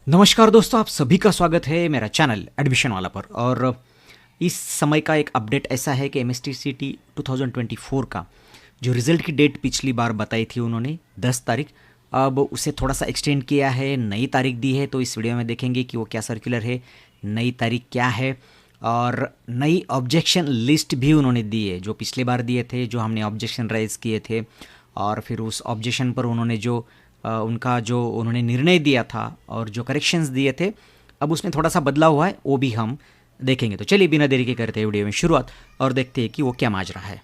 नमस्कार दोस्तों, आप सभी का स्वागत है मेरा चैनल एडमिशन वाला पर। और इस समय का एक अपडेट ऐसा है कि एमएसटीसीटी 2024 का जो रिज़ल्ट की डेट पिछली बार बताई थी उन्होंने 10 तारीख, अब उसे थोड़ा सा एक्सटेंड किया है, नई तारीख दी है। तो इस वीडियो में देखेंगे कि वो क्या सर्कुलर है, नई तारीख क्या है और नई ऑब्जेक्शन लिस्ट भी उन्होंने दी है। जो पिछली बार दिए थे, जो हमने ऑब्जेक्शन राइज किए थे और फिर उस ऑब्जेक्शन पर उन्होंने जो उनका जो उन्होंने निर्णय दिया था और जो करेक्शंस दिए थे, अब उसमें थोड़ा सा बदलाव हुआ है, वो भी हम देखेंगे। तो चलिए बिना देरी के करते हैं वीडियो में शुरुआत और देखते हैं कि वो क्या माजरा है।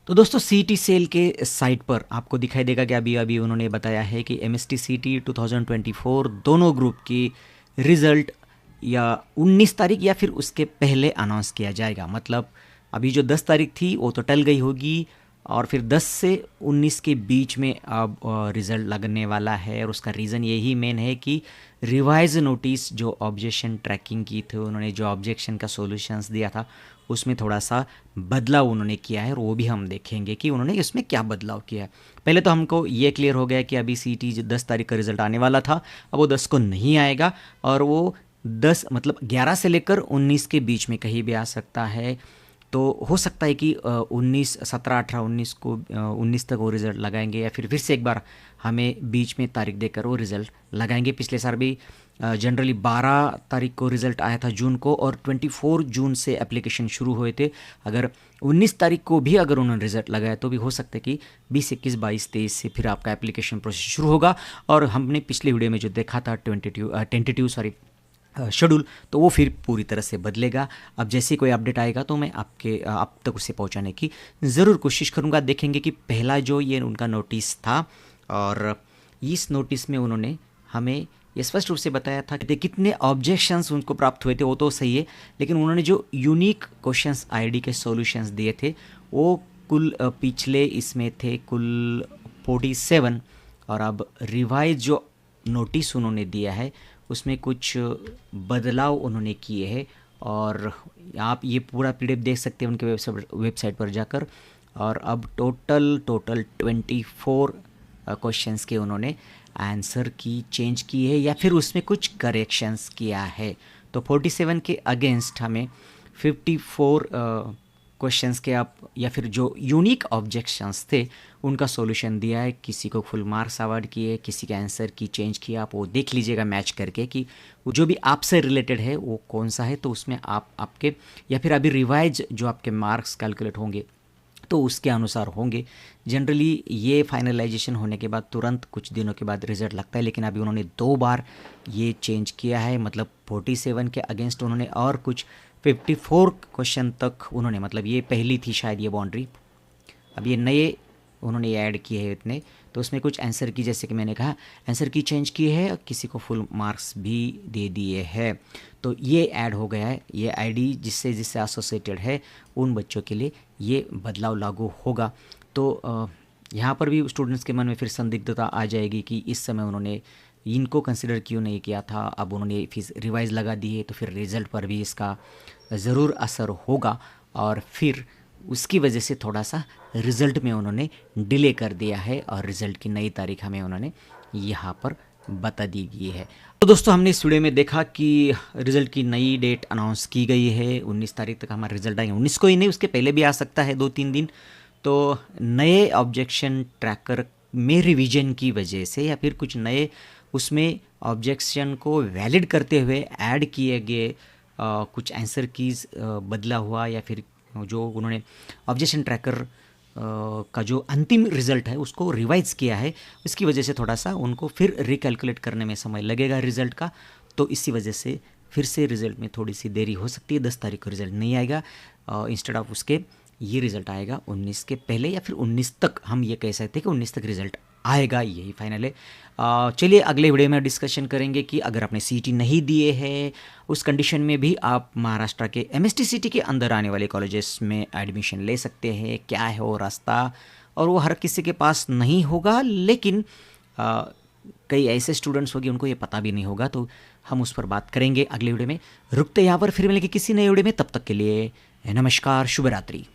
तो दोस्तों, सीटी सेल के साइट पर आपको दिखाई देगा कि अभी अभी उन्होंने बताया है कि एमएसटी सीटी 2024 दोनों ग्रुप की रिज़ल्ट या 19 तारीख या फिर उसके पहले अनाउंस किया जाएगा। मतलब अभी जो 10 तारीख थी वो तो टल गई होगी और फिर 10 से 19 के बीच में अब रिज़ल्ट लगने वाला है। और उसका रीज़न यही मेन है कि रिवाइज नोटिस जो ऑब्जेक्शन ट्रैकिंग की थी, उन्होंने जो ऑब्जेक्शन का सॉल्यूशंस दिया था उसमें थोड़ा सा बदलाव उन्होंने किया है और वो भी हम देखेंगे कि उन्होंने इसमें क्या बदलाव किया है। पहले तो हमको ये क्लियर हो गया कि अभी सीटी 10 तारीख का रिज़ल्ट आने वाला था, अब वो 10 को नहीं आएगा और वो 10 मतलब 11 से लेकर 19 के बीच में कहीं भी आ सकता है। तो हो सकता है कि 19 17 18 19 को 19 तक वो रिज़ल्ट लगाएंगे या फिर से एक बार हमें बीच में तारीख देकर वो रिज़ल्ट लगाएंगे। पिछले साल भी जनरली 12 तारीख को रिज़ल्ट आया था जून को और 24 जून से एप्लीकेशन शुरू हुए थे। अगर 19 तारीख को भी अगर उन्होंने रिज़ल्ट लगाया तो भी हो सकता है कि 20 21 22 23 से फिर आपका एप्लीकेशन प्रोसेस शुरू होगा। और हमने पिछले वीडियो में जो देखा था टेंटेटिव शेड्यूल, तो वो फिर पूरी तरह से बदलेगा। अब जैसे ही कोई अपडेट आएगा तो मैं आप तक उसे पहुंचाने की ज़रूर कोशिश करूंगा। देखेंगे कि पहला जो ये उनका नोटिस था और इस नोटिस में उन्होंने हमें ये स्पष्ट रूप से बताया था कि कितने ऑब्जेक्शंस उनको प्राप्त हुए थे, वो तो सही है, लेकिन उन्होंने जो यूनिक क्वेश्चंस आईडी के सॉल्यूशंस दिए थे वो कुल पिछले इसमें थे कुल 47। और अब रिवाइज जो नोटिस उन्होंने दिया है उसमें कुछ बदलाव उन्होंने किए हैं और आप ये पूरा पीडीएफ देख सकते हैं उनके वेबसाइट पर जाकर। और अब टोटल 24 क्वेश्चंस के उन्होंने आंसर की चेंज की है या फिर उसमें कुछ करेक्शंस किया है। तो 47 के अगेंस्ट हमें 54 क्वेश्चंस के आप या फिर जो यूनिक ऑब्जेक्शंस थे उनका सॉल्यूशन दिया है। किसी को फुल मार्क्स अवार्ड किए, किसी के आंसर की चेंज किया। आप वो देख लीजिएगा मैच करके कि जो भी आपसे रिलेटेड है वो कौन सा है, तो उसमें आप आपके या फिर अभी रिवाइज जो आपके मार्क्स कैलकुलेट होंगे तो उसके अनुसार होंगे। जनरली ये फाइनलाइजेशन होने के बाद तुरंत कुछ दिनों के बाद रिजल्ट लगता है, लेकिन अभी उन्होंने 2 बार ये चेंज किया है। मतलब 47 के अगेंस्ट उन्होंने और कुछ 54 क्वेश्चन तक उन्होंने, मतलब ये पहली थी शायद ये बाउंड्री, अब ये नए उन्होंने ऐड किए हैं इतने। तो उसमें कुछ आंसर की, जैसे कि मैंने कहा, आंसर की चेंज की है, किसी को फुल मार्क्स भी दे दिए हैं। तो ये ऐड हो गया है, ये आईडी जिससे एसोसिएटेड है उन बच्चों के लिए ये बदलाव लागू होगा। तो यहाँ पर भी स्टूडेंट्स के मन में फिर संदिग्धता आ जाएगी कि इस समय उन्होंने इनको कंसिडर क्यों नहीं किया था, अब उन्होंने फीस रिवाइज लगा दी है तो फिर रिज़ल्ट पर भी इसका ज़रूर असर होगा और फिर उसकी वजह से थोड़ा सा रिज़ल्ट में उन्होंने डिले कर दिया है और रिज़ल्ट की नई तारीख हमें उन्होंने यहाँ पर बता दी गई है। तो दोस्तों, हमने इस वीडियो में देखा कि रिज़ल्ट की नई डेट अनाउंस की गई है। 19 तारीख तक हमारा रिज़ल्ट आएंगे, 19 को ही नहीं उसके पहले भी आ सकता है 2-3 दिन। तो नए ऑब्जेक्शन ट्रैकर में रिवीजन की वजह से या फिर कुछ नए उसमें ऑब्जेक्शन को वैलिड करते हुए ऐड किए गए कुछ आंसर कीज़ बदला हुआ या फिर जो उन्होंने ऑब्जेक्शन ट्रैकर का जो अंतिम रिज़ल्ट है उसको रिवाइज किया है, इसकी वजह से थोड़ा सा उनको फिर रिकैलकुलेट करने में समय लगेगा रिज़ल्ट का। तो इसी वजह से फिर से रिज़ल्ट में थोड़ी सी देरी हो सकती है। 10 तारीख को रिज़ल्ट नहीं आएगा, इंस्टेड ऑफ उसके ये रिज़ल्ट आएगा 19 के पहले या फिर 19 तक। हम ये कह सकते हैं कि 19 तक रिज़ल्ट आएगा, यही फाइनल है। चलिए अगले वीडियो में डिस्कशन करेंगे कि अगर आपने सीटी नहीं दिए हैं उस कंडीशन में भी आप महाराष्ट्र के एमएसटी सिटी के अंदर आने वाले कॉलेजेस में एडमिशन ले सकते हैं। क्या है वो रास्ता, और वो हर किसी के पास नहीं होगा, लेकिन कई ऐसे स्टूडेंट्स होंगे उनको ये पता भी नहीं होगा। तो हम उस पर बात करेंगे अगले वीडियो में। रुकते यहाँ पर, फिर मिलेंगे किसी नए वीडियो में। तब तक के लिए नमस्कार, शुभ रात्रि।